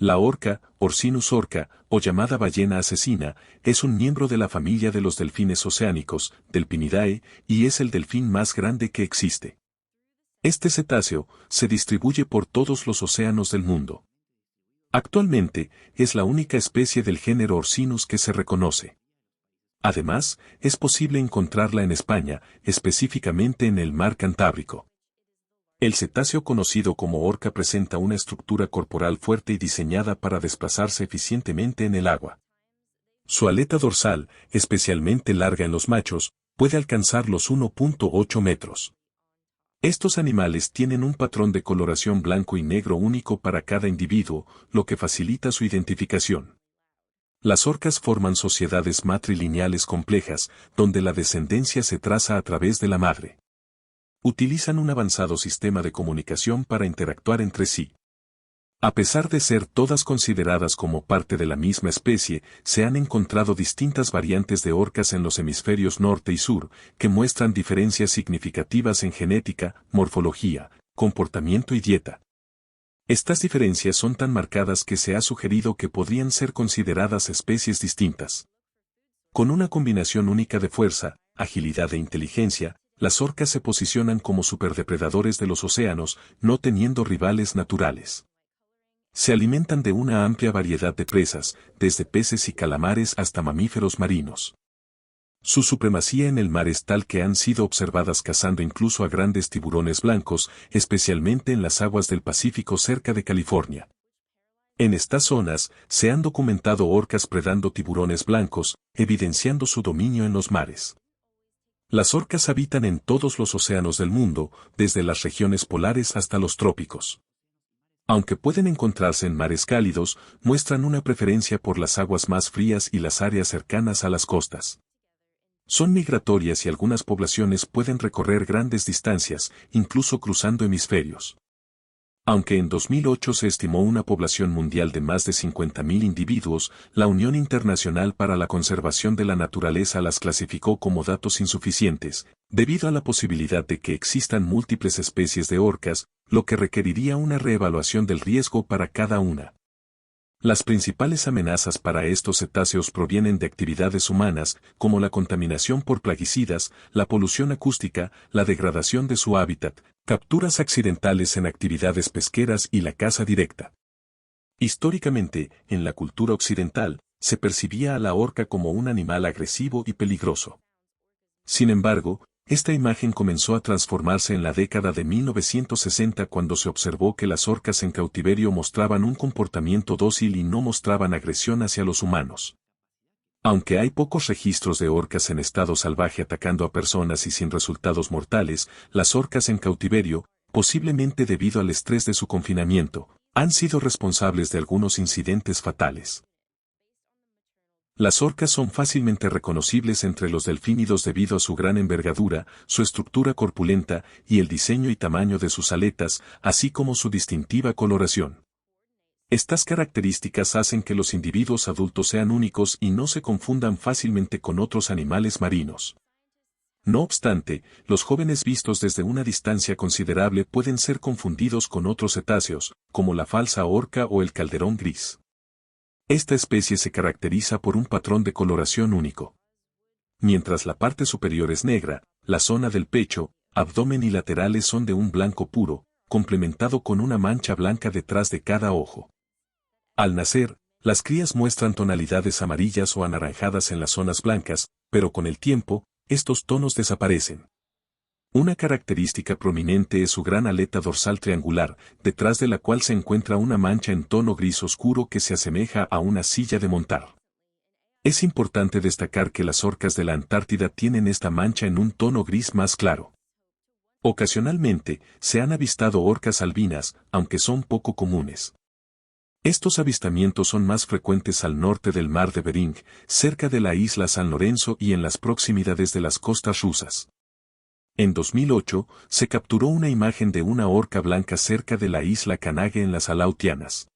La orca, Orcinus orca, o llamada ballena asesina, es un miembro de la familia de los delfines oceánicos, Delphinidae, y es el delfín más grande que existe. Este cetáceo se distribuye por todos los océanos del mundo. Actualmente, es la única especie del género Orcinus que se reconoce. Además, es posible encontrarla en España, específicamente en el mar Cantábrico. El cetáceo conocido como orca presenta una estructura corporal fuerte y diseñada para desplazarse eficientemente en el agua. Su aleta dorsal, especialmente larga en los machos, puede alcanzar los 1.8 metros. Estos animales tienen un patrón de coloración blanco y negro único para cada individuo, lo que facilita su identificación. Las orcas forman sociedades matrilineales complejas, donde la descendencia se traza a través de la madre. Utilizan un avanzado sistema de comunicación para interactuar entre sí. A pesar de ser todas consideradas como parte de la misma especie, se han encontrado distintas variantes de orcas en los hemisferios norte y sur, que muestran diferencias significativas en genética, morfología, comportamiento y dieta. Estas diferencias son tan marcadas que se ha sugerido que podrían ser consideradas especies distintas. Con una combinación única de fuerza, agilidad e inteligencia, las orcas se posicionan como superdepredadores de los océanos, no teniendo rivales naturales. Se alimentan de una amplia variedad de presas, desde peces y calamares hasta mamíferos marinos. Su supremacía en el mar es tal que han sido observadas cazando incluso a grandes tiburones blancos, especialmente en las aguas del Pacífico cerca de California. En estas zonas, se han documentado orcas predando tiburones blancos, evidenciando su dominio en los mares. Las orcas habitan en todos los océanos del mundo, desde las regiones polares hasta los trópicos. Aunque pueden encontrarse en mares cálidos, muestran una preferencia por las aguas más frías y las áreas cercanas a las costas. Son migratorias y algunas poblaciones pueden recorrer grandes distancias, incluso cruzando hemisferios. Aunque en 2008 se estimó una población mundial de más de 50.000 individuos, la Unión Internacional para la Conservación de la Naturaleza las clasificó como datos insuficientes, debido a la posibilidad de que existan múltiples especies de orcas, lo que requeriría una reevaluación del riesgo para cada una. Las principales amenazas para estos cetáceos provienen de actividades humanas, como la contaminación por plaguicidas, la polución acústica, la degradación de su hábitat, capturas accidentales en actividades pesqueras y la caza directa. Históricamente, en la cultura occidental, se percibía a la orca como un animal agresivo y peligroso. Sin embargo, esta imagen comenzó a transformarse en la década de 1960 cuando se observó que las orcas en cautiverio mostraban un comportamiento dócil y no mostraban agresión hacia los humanos. Aunque hay pocos registros de orcas en estado salvaje atacando a personas y sin resultados mortales, las orcas en cautiverio, posiblemente debido al estrés de su confinamiento, han sido responsables de algunos incidentes fatales. Las orcas son fácilmente reconocibles entre los delfínidos debido a su gran envergadura, su estructura corpulenta y el diseño y tamaño de sus aletas, así como su distintiva coloración. Estas características hacen que los individuos adultos sean únicos y no se confundan fácilmente con otros animales marinos. No obstante, los jóvenes vistos desde una distancia considerable pueden ser confundidos con otros cetáceos, como la falsa orca o el calderón gris. Esta especie se caracteriza por un patrón de coloración único. Mientras la parte superior es negra, la zona del pecho, abdomen y laterales son de un blanco puro, complementado con una mancha blanca detrás de cada ojo. Al nacer, las crías muestran tonalidades amarillas o anaranjadas en las zonas blancas, pero con el tiempo, estos tonos desaparecen. Una característica prominente es su gran aleta dorsal triangular, detrás de la cual se encuentra una mancha en tono gris oscuro que se asemeja a una silla de montar. Es importante destacar que las orcas de la Antártida tienen esta mancha en un tono gris más claro. Ocasionalmente, se han avistado orcas albinas, aunque son poco comunes. Estos avistamientos son más frecuentes al norte del mar de Bering, cerca de la isla San Lorenzo y en las proximidades de las costas rusas. En 2008, se capturó una imagen de una orca blanca cerca de la isla Kanage en las Aleutianas.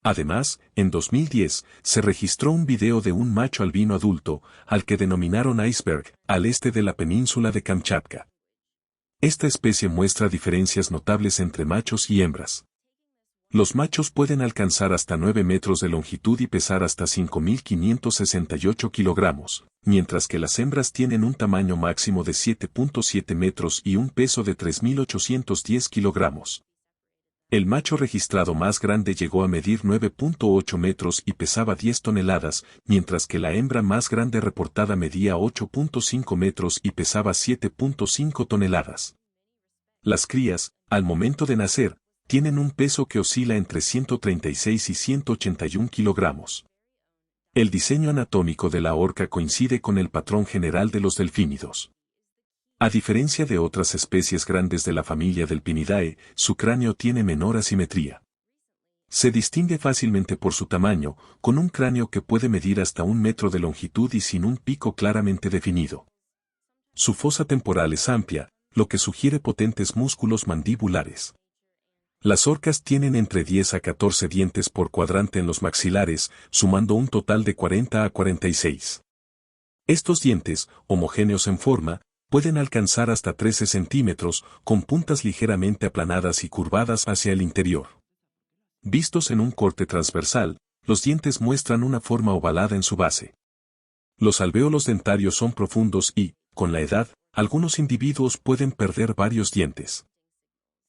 Además, en 2010, se registró un video de un macho albino adulto, al que denominaron iceberg, al este de la península de Kamchatka. Esta especie muestra diferencias notables entre machos y hembras. Los machos pueden alcanzar hasta 9 metros de longitud y pesar hasta 5.568 kilogramos, mientras que las hembras tienen un tamaño máximo de 7.7 metros y un peso de 3.810 kilogramos. El macho registrado más grande llegó a medir 9.8 metros y pesaba 10 toneladas, mientras que la hembra más grande reportada medía 8.5 metros y pesaba 7.5 toneladas. Las crías, al momento de nacer, tienen un peso que oscila entre 136 y 181 kilogramos. El diseño anatómico de la orca coincide con el patrón general de los delfínidos. A diferencia de otras especies grandes de la familia Delphinidae, su cráneo tiene menor asimetría. Se distingue fácilmente por su tamaño, con un cráneo que puede medir hasta 1 metro de longitud y sin un pico claramente definido. Su fosa temporal es amplia, lo que sugiere potentes músculos mandibulares. Las orcas tienen entre 10 a 14 dientes por cuadrante en los maxilares, sumando un total de 40 a 46. Estos dientes, homogéneos en forma, pueden alcanzar hasta 13 centímetros, con puntas ligeramente aplanadas y curvadas hacia el interior. Vistos en un corte transversal, los dientes muestran una forma ovalada en su base. Los alvéolos dentarios son profundos y, con la edad, algunos individuos pueden perder varios dientes.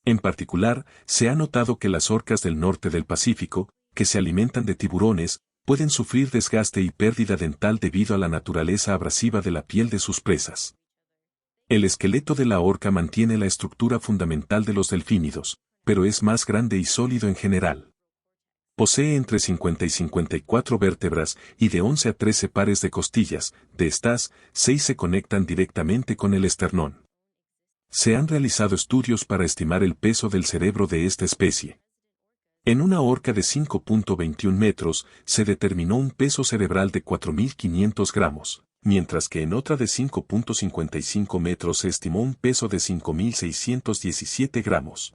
En particular, se ha notado que las orcas del norte del Pacífico, que se alimentan de tiburones, pueden sufrir desgaste y pérdida dental debido a la naturaleza abrasiva de la piel de sus presas. El esqueleto de la orca mantiene la estructura fundamental de los delfínidos, pero es más grande y sólido en general. Posee entre 50 y 54 vértebras y de 11 a 13 pares de costillas, de estas, 6 se conectan directamente con el esternón. Se han realizado estudios para estimar el peso del cerebro de esta especie. En una orca de 5.21 metros, se determinó un peso cerebral de 4.500 gramos, mientras que en otra de 5.55 metros se estimó un peso de 5.617 gramos.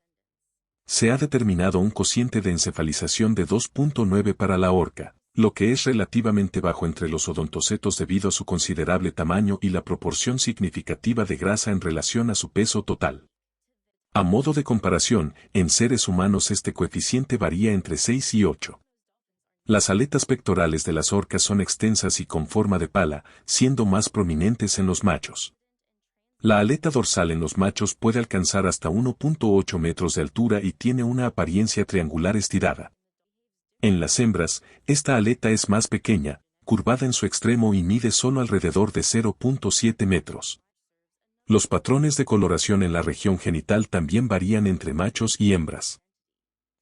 Se ha determinado un cociente de encefalización de 2.9 para la orca, lo que es relativamente bajo entre los odontocetos debido a su considerable tamaño y la proporción significativa de grasa en relación a su peso total. A modo de comparación, en seres humanos este coeficiente varía entre 6 y 8. Las aletas pectorales de las orcas son extensas y con forma de pala, siendo más prominentes en los machos. La aleta dorsal en los machos puede alcanzar hasta 1.8 metros de altura y tiene una apariencia triangular estirada. En las hembras, esta aleta es más pequeña, curvada en su extremo y mide solo alrededor de 0.7 metros. Los patrones de coloración en la región genital también varían entre machos y hembras.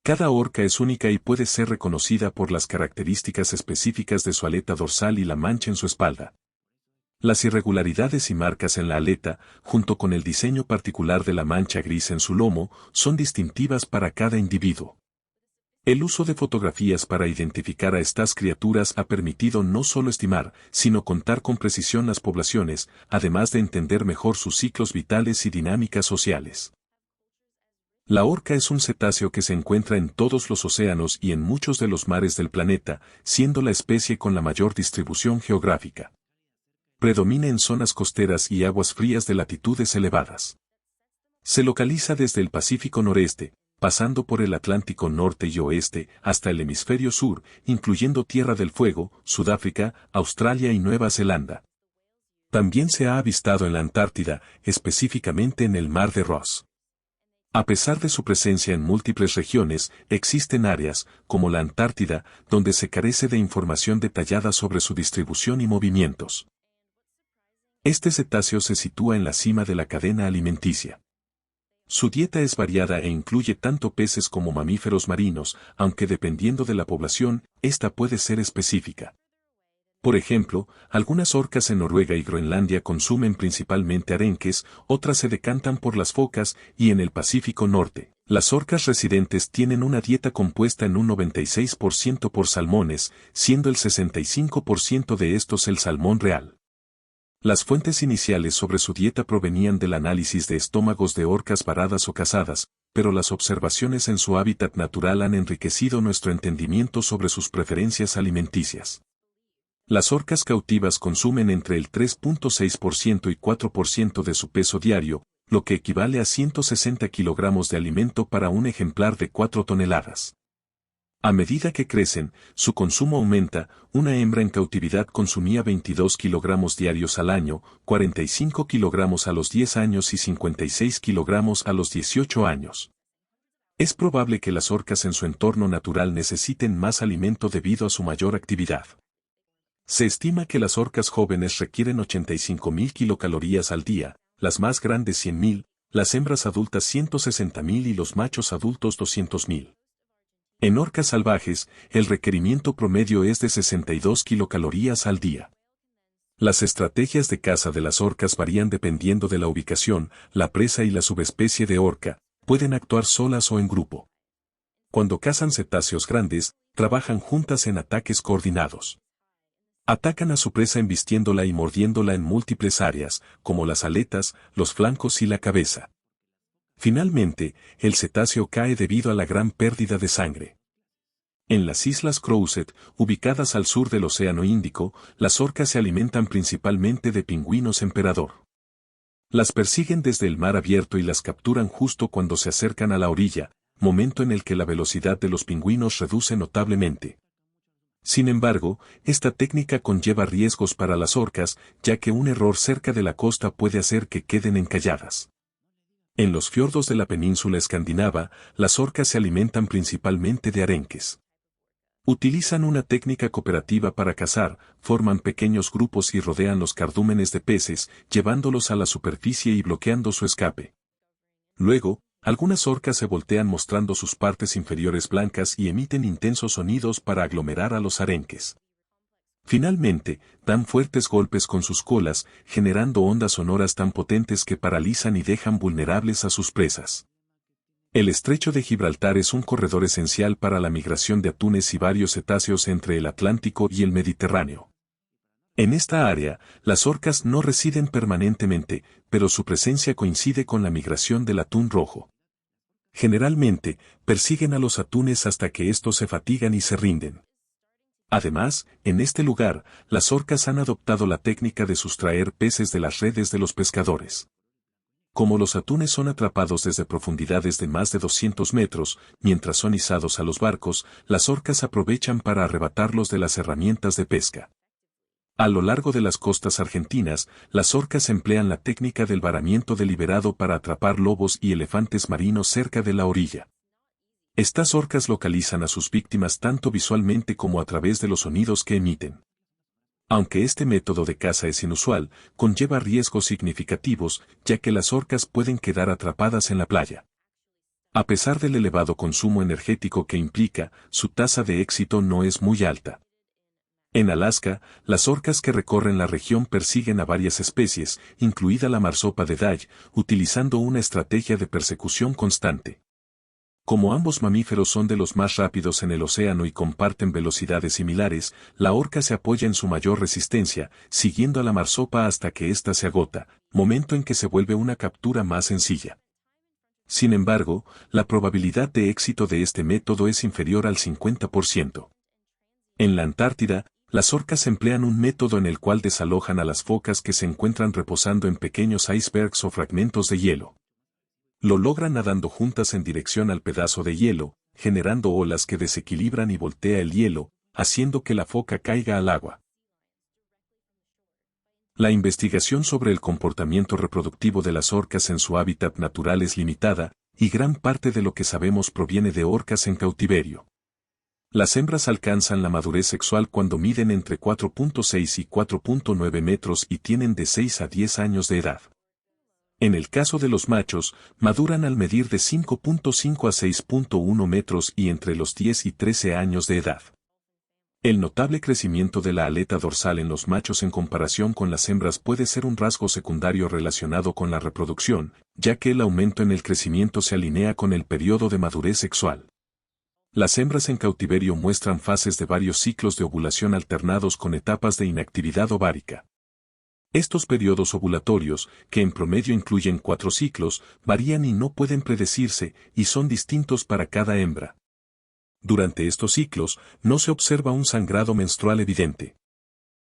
Cada orca es única y puede ser reconocida por las características específicas de su aleta dorsal y la mancha en su espalda. Las irregularidades y marcas en la aleta, junto con el diseño particular de la mancha gris en su lomo, son distintivas para cada individuo. El uso de fotografías para identificar a estas criaturas ha permitido no solo estimar, sino contar con precisión las poblaciones, además de entender mejor sus ciclos vitales y dinámicas sociales. La orca es un cetáceo que se encuentra en todos los océanos y en muchos de los mares del planeta, siendo la especie con la mayor distribución geográfica. Predomina en zonas costeras y aguas frías de latitudes elevadas. Se localiza desde el Pacífico noreste, pasando por el Atlántico norte y oeste hasta el hemisferio sur, incluyendo Tierra del Fuego, Sudáfrica, Australia y Nueva Zelanda. También se ha avistado en la Antártida, específicamente en el Mar de Ross. A pesar de su presencia en múltiples regiones, existen áreas, como la Antártida, donde se carece de información detallada sobre su distribución y movimientos. Este cetáceo se sitúa en la cima de la cadena alimenticia. Su dieta es variada e incluye tanto peces como mamíferos marinos, aunque dependiendo de la población, esta puede ser específica. Por ejemplo, algunas orcas en Noruega y Groenlandia consumen principalmente arenques, otras se decantan por las focas y en el Pacífico Norte. Las orcas residentes tienen una dieta compuesta en un 96% por salmones, siendo el 65% de estos el salmón real. Las fuentes iniciales sobre su dieta provenían del análisis de estómagos de orcas varadas o cazadas, pero las observaciones en su hábitat natural han enriquecido nuestro entendimiento sobre sus preferencias alimenticias. Las orcas cautivas consumen entre el 3.6% y 4% de su peso diario, lo que equivale a 160 kilogramos de alimento para un ejemplar de 4 toneladas. A medida que crecen, su consumo aumenta. Una hembra en cautividad consumía 22 kilogramos diarios al año, 45 kilogramos a los 10 años y 56 kilogramos a los 18 años. Es probable que las orcas en su entorno natural necesiten más alimento debido a su mayor actividad. Se estima que las orcas jóvenes requieren 85.000 kilocalorías al día, las más grandes 100.000, las hembras adultas 160.000 y los machos adultos 200.000. En orcas salvajes, el requerimiento promedio es de 62 kilocalorías al día. Las estrategias de caza de las orcas varían dependiendo de la ubicación, la presa y la subespecie de orca, pueden actuar solas o en grupo. Cuando cazan cetáceos grandes, trabajan juntas en ataques coordinados. Atacan a su presa embistiéndola y mordiéndola en múltiples áreas, como las aletas, los flancos y la cabeza. Finalmente, el cetáceo cae debido a la gran pérdida de sangre. En las islas Crozet, ubicadas al sur del Océano Índico, las orcas se alimentan principalmente de pingüinos emperador. Las persiguen desde el mar abierto y las capturan justo cuando se acercan a la orilla, momento en el que la velocidad de los pingüinos reduce notablemente. Sin embargo, esta técnica conlleva riesgos para las orcas, ya que un error cerca de la costa puede hacer que queden encalladas. En los fiordos de la península escandinava, las orcas se alimentan principalmente de arenques. Utilizan una técnica cooperativa para cazar, forman pequeños grupos y rodean los cardúmenes de peces, llevándolos a la superficie y bloqueando su escape. Luego, algunas orcas se voltean mostrando sus partes inferiores blancas y emiten intensos sonidos para aglomerar a los arenques. Finalmente, dan fuertes golpes con sus colas, generando ondas sonoras tan potentes que paralizan y dejan vulnerables a sus presas. El estrecho de Gibraltar es un corredor esencial para la migración de atunes y varios cetáceos entre el Atlántico y el Mediterráneo. En esta área, las orcas no residen permanentemente, pero su presencia coincide con la migración del atún rojo. Generalmente, persiguen a los atunes hasta que estos se fatigan y se rinden. Además, en este lugar, las orcas han adoptado la técnica de sustraer peces de las redes de los pescadores. Como los atunes son atrapados desde profundidades de más de 200 metros, mientras son izados a los barcos, las orcas aprovechan para arrebatarlos de las herramientas de pesca. A lo largo de las costas argentinas, las orcas emplean la técnica del varamiento deliberado para atrapar lobos y elefantes marinos cerca de la orilla. Estas orcas localizan a sus víctimas tanto visualmente como a través de los sonidos que emiten. Aunque este método de caza es inusual, conlleva riesgos significativos, ya que las orcas pueden quedar atrapadas en la playa. A pesar del elevado consumo energético que implica, su tasa de éxito no es muy alta. En Alaska, las orcas que recorren la región persiguen a varias especies, incluida la marsopa de Dall, utilizando una estrategia de persecución constante. Como ambos mamíferos son de los más rápidos en el océano y comparten velocidades similares, la orca se apoya en su mayor resistencia, siguiendo a la marsopa hasta que ésta se agota, momento en que se vuelve una captura más sencilla. Sin embargo, la probabilidad de éxito de este método es inferior al 50%. En la Antártida, las orcas emplean un método en el cual desalojan a las focas que se encuentran reposando en pequeños icebergs o fragmentos de hielo. Lo logran nadando juntas en dirección al pedazo de hielo, generando olas que desequilibran y voltea el hielo, haciendo que la foca caiga al agua. La investigación sobre el comportamiento reproductivo de las orcas en su hábitat natural es limitada, y gran parte de lo que sabemos proviene de orcas en cautiverio. Las hembras alcanzan la madurez sexual cuando miden entre 4.6 y 4.9 metros y tienen de 6 a 10 años de edad. En el caso de los machos, maduran al medir de 5.5 a 6.1 metros y entre los 10 y 13 años de edad. El notable crecimiento de la aleta dorsal en los machos en comparación con las hembras puede ser un rasgo secundario relacionado con la reproducción, ya que el aumento en el crecimiento se alinea con el periodo de madurez sexual. Las hembras en cautiverio muestran fases de varios ciclos de ovulación alternados con etapas de inactividad ovárica. Estos periodos ovulatorios, que en promedio incluyen 4 ciclos, varían y no pueden predecirse, y son distintos para cada hembra. Durante estos ciclos, no se observa un sangrado menstrual evidente.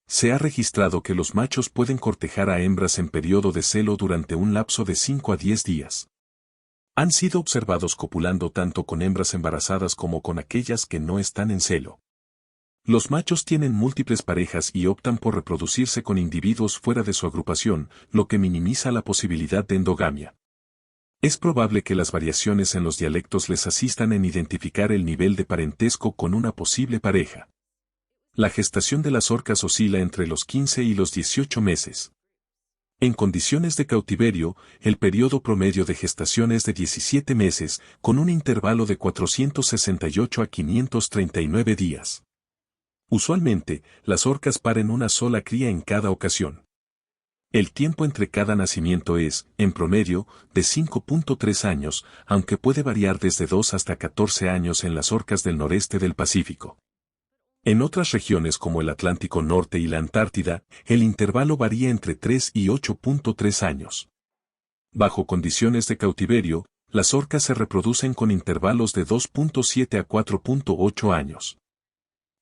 Se ha registrado que los machos pueden cortejar a hembras en periodo de celo durante un lapso de 5 a 10 días. Han sido observados copulando tanto con hembras embarazadas como con aquellas que no están en celo. Los machos tienen múltiples parejas y optan por reproducirse con individuos fuera de su agrupación, lo que minimiza la posibilidad de endogamia. Es probable que las variaciones en los dialectos les asistan en identificar el nivel de parentesco con una posible pareja. La gestación de las orcas oscila entre los 15 y los 18 meses. En condiciones de cautiverio, el periodo promedio de gestación es de 17 meses, con un intervalo de 468 a 539 días. Usualmente, las orcas paren una sola cría en cada ocasión. El tiempo entre cada nacimiento es, en promedio, de 5.3 años, aunque puede variar desde 2 hasta 14 años en las orcas del noreste del Pacífico. En otras regiones como el Atlántico Norte y la Antártida, el intervalo varía entre 3 y 8.3 años. Bajo condiciones de cautiverio, las orcas se reproducen con intervalos de 2.7 a 4.8 años.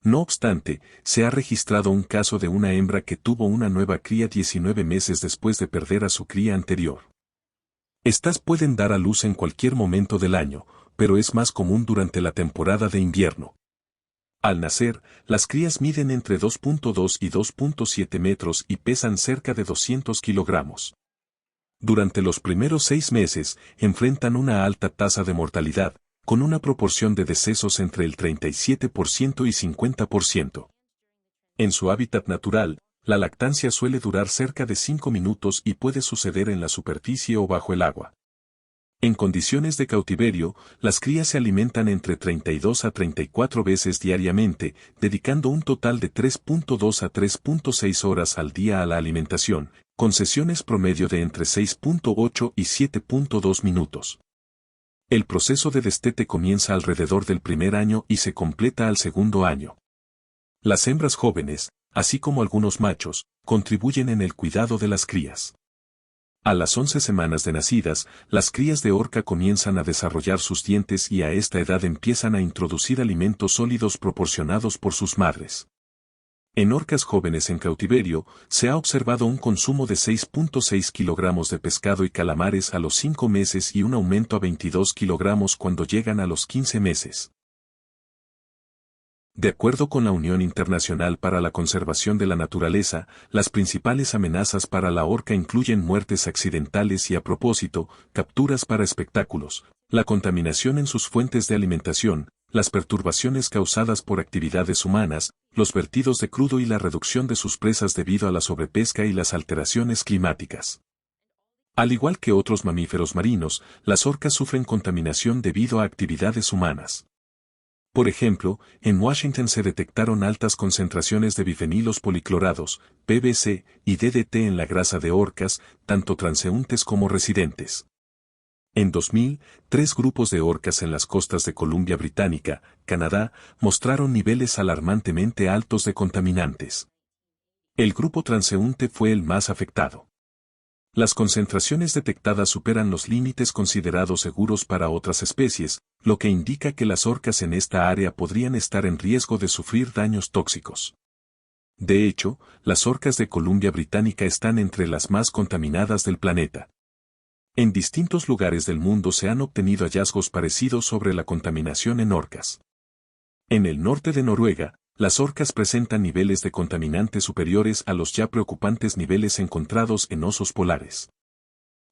No obstante, se ha registrado un caso de una hembra que tuvo una nueva cría 19 meses después de perder a su cría anterior. Estas pueden dar a luz en cualquier momento del año, pero es más común durante la temporada de invierno. Al nacer, las crías miden entre 2.2 y 2.7 metros y pesan cerca de 200 kilogramos. Durante los primeros 6 meses, enfrentan una alta tasa de mortalidad, con una proporción de decesos entre el 37% y 50%. En su hábitat natural, la lactancia suele durar cerca de 5 minutos y puede suceder en la superficie o bajo el agua. En condiciones de cautiverio, las crías se alimentan entre 32 a 34 veces diariamente, dedicando un total de 3.2 a 3.6 horas al día a la alimentación, con sesiones promedio de entre 6.8 y 7.2 minutos. El proceso de destete comienza alrededor del primer año y se completa al segundo año. Las hembras jóvenes, así como algunos machos, contribuyen en el cuidado de las crías. A las 11 semanas de nacidas, las crías de orca comienzan a desarrollar sus dientes y a esta edad empiezan a introducir alimentos sólidos proporcionados por sus madres. En orcas jóvenes en cautiverio, se ha observado un consumo de 6.6 kilogramos de pescado y calamares a los 5 meses y un aumento a 22 kilogramos cuando llegan a los 15 meses. De acuerdo con la Unión Internacional para la Conservación de la Naturaleza, las principales amenazas para la orca incluyen muertes accidentales y a propósito, capturas para espectáculos, la contaminación en sus fuentes de alimentación, las perturbaciones causadas por actividades humanas, los vertidos de crudo y la reducción de sus presas debido a la sobrepesca y las alteraciones climáticas. Al igual que otros mamíferos marinos, las orcas sufren contaminación debido a actividades humanas. Por ejemplo, en Washington se detectaron altas concentraciones de bifenilos policlorados, PBC, y DDT en la grasa de orcas, tanto transeúntes como residentes. En 2000, 3 grupos de orcas en las costas de Columbia Británica, Canadá, mostraron niveles alarmantemente altos de contaminantes. El grupo transeúnte fue el más afectado. Las concentraciones detectadas superan los límites considerados seguros para otras especies, lo que indica que las orcas en esta área podrían estar en riesgo de sufrir daños tóxicos. De hecho, las orcas de Columbia Británica están entre las más contaminadas del planeta. En distintos lugares del mundo se han obtenido hallazgos parecidos sobre la contaminación en orcas. En el norte de Noruega, las orcas presentan niveles de contaminantes superiores a los ya preocupantes niveles encontrados en osos polares.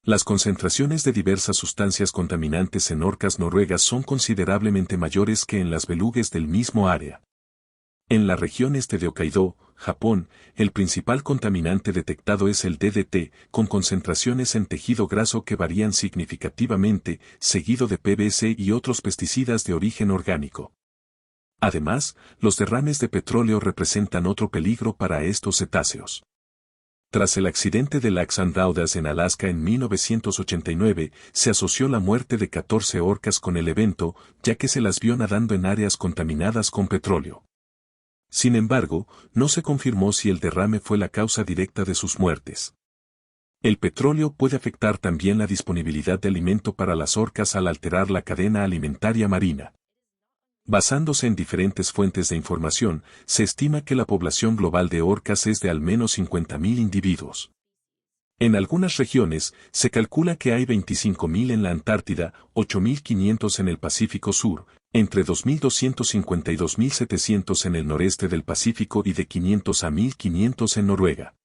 Las concentraciones de diversas sustancias contaminantes en orcas noruegas son considerablemente mayores que en las belugues del mismo área. En la región este de Hokkaido, Japón, el principal contaminante detectado es el DDT, con concentraciones en tejido graso que varían significativamente, seguido de PVC y otros pesticidas de origen orgánico. Además, los derrames de petróleo representan otro peligro para estos cetáceos. Tras el accidente del Lax Andaudas en Alaska en 1989, se asoció la muerte de 14 orcas con el evento, ya que se las vio nadando en áreas contaminadas con petróleo. Sin embargo, no se confirmó si el derrame fue la causa directa de sus muertes. El petróleo puede afectar también la disponibilidad de alimento para las orcas al alterar la cadena alimentaria marina. Basándose en diferentes fuentes de información, se estima que la población global de orcas es de al menos 50.000 individuos. En algunas regiones, se calcula que hay 25.000 en la Antártida, 8.500 en el Pacífico Sur, entre 2.250 y 2.700 en el noreste del Pacífico y de 500 a 1.500 en Noruega.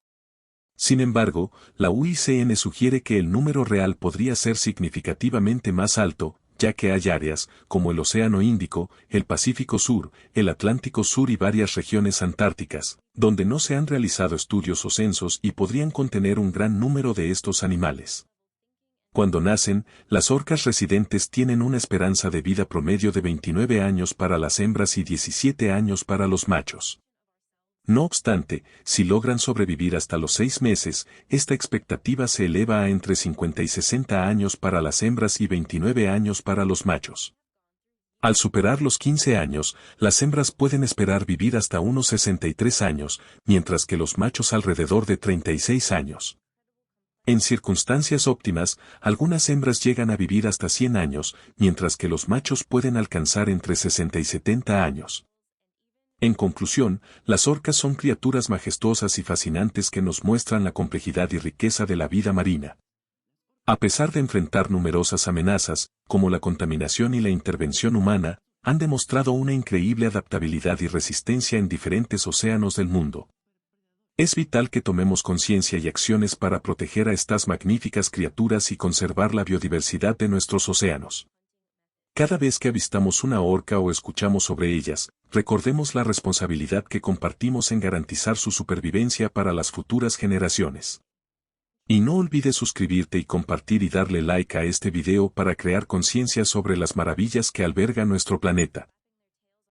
Sin embargo, la UICN sugiere que el número real podría ser significativamente más alto, ya que hay áreas, como el Océano Índico, el Pacífico Sur, el Atlántico Sur y varias regiones antárticas, donde no se han realizado estudios o censos y podrían contener un gran número de estos animales. Cuando nacen, las orcas residentes tienen una esperanza de vida promedio de 29 años para las hembras y 17 años para los machos. No obstante, si logran sobrevivir hasta los 6 meses, esta expectativa se eleva a entre 50 y 60 años para las hembras y 29 años para los machos. Al superar los 15 años, las hembras pueden esperar vivir hasta unos 63 años, mientras que los machos alrededor de 36 años. En circunstancias óptimas, algunas hembras llegan a vivir hasta 100 años, mientras que los machos pueden alcanzar entre 60 y 70 años. En conclusión, las orcas son criaturas majestuosas y fascinantes que nos muestran la complejidad y riqueza de la vida marina. A pesar de enfrentar numerosas amenazas, como la contaminación y la intervención humana, han demostrado una increíble adaptabilidad y resistencia en diferentes océanos del mundo. Es vital que tomemos conciencia y acciones para proteger a estas magníficas criaturas y conservar la biodiversidad de nuestros océanos. Cada vez que avistamos una orca o escuchamos sobre ellas, recordemos la responsabilidad que compartimos en garantizar su supervivencia para las futuras generaciones. Y no olvides suscribirte y compartir y darle like a este video para crear conciencia sobre las maravillas que alberga nuestro planeta.